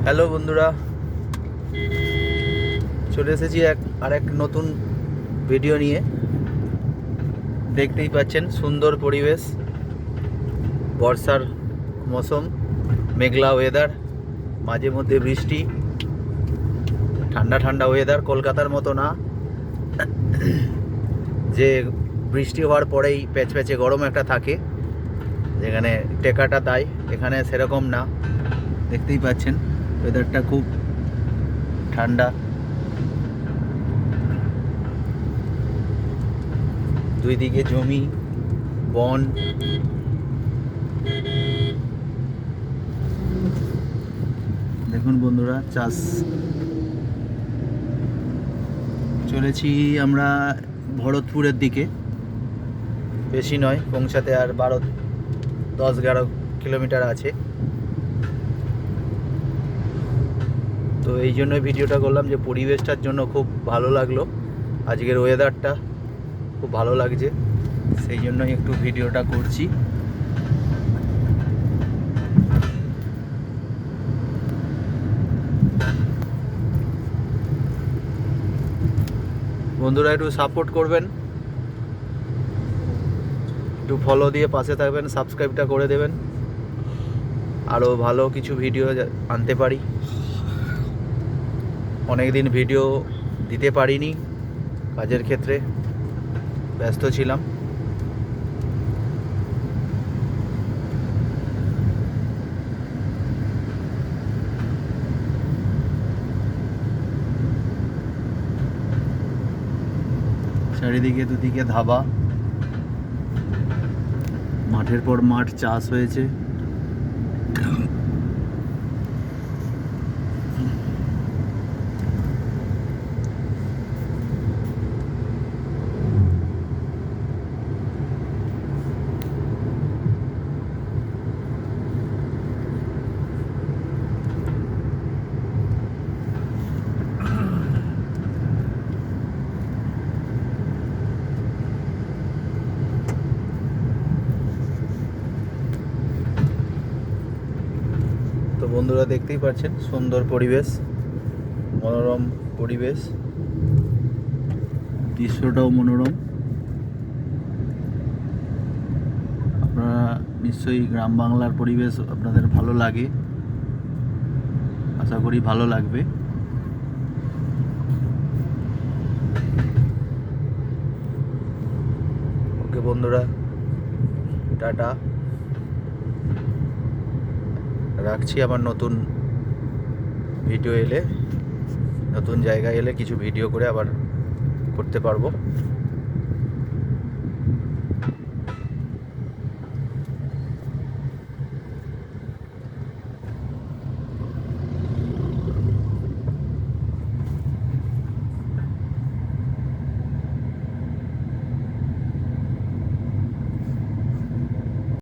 Hello বন্ধুরা, চলে এসেছি আরেক নতুন ভিডিও নিয়ে। দেখতেই পাচ্ছেন সুন্দর পরিবেশ, বর্ষার মৌসুম, মেঘলা ওয়েদার, মাঝে মধ্যে বৃষ্টি, ঠান্ডা ঠান্ডা ওয়েদার। কলকাতার মতো না যে বৃষ্টি হওয়ার পরেই প্যাচপ্যাচে গরম একটা থাকে, যেখানে টেকাটা তাই। এখানে সেরকম না, দেখতেই পাচ্ছেন ওয়েদারটা খুব ঠান্ডা। দুই দিকে জমি, বন, দেখুন বন্ধুরা চাষ। চলেছি আমরা ভরতপুরের দিকে, বেশি নয়, পৌঁছাতে আর 10-11 কিলোমিটার আছে। তো এই জন্য ভিডিওটা করলাম যে পরিবেশটার জন্য খুব ভালো লাগলো, আজকের ওয়েদারটা খুব ভালো লাগছে, সেই জন্যই একটু ভিডিওটা করছি। বন্ধুরা একটু সাপোর্ট করবেন, একটু ফলো দিয়ে পাশে থাকবেন, সাবস্ক্রাইবটা করে দেবেন, আরও ভালো কিছু ভিডিও আনতে পারি। অনেক দিন ভিডিও দিতে পারিনি, কাজের ক্ষেত্রে ব্যস্ত ছিলাম। চারিদিকে দুদিকে ধাবা, মাঠের পর মাঠ চাষ হয়েছে। তো বন্ধুরা দেখতেই পাচ্ছেন সুন্দর পরিবেশ, মনোরম পরিবেশ, দৃশ্যটাও মনোরম। আপনারা নিশ্চয়ই গ্রাম বাংলার পরিবেশ আপনাদের ভালো লাগে, আশা করি ভালো লাগবে। ওকে বন্ধুরা, টাটা, রাখছি। আবার নতুন ভিডিও এলে, নতুন জায়গায় এলে কিছু ভিডিও করে আবার করতে পারবো।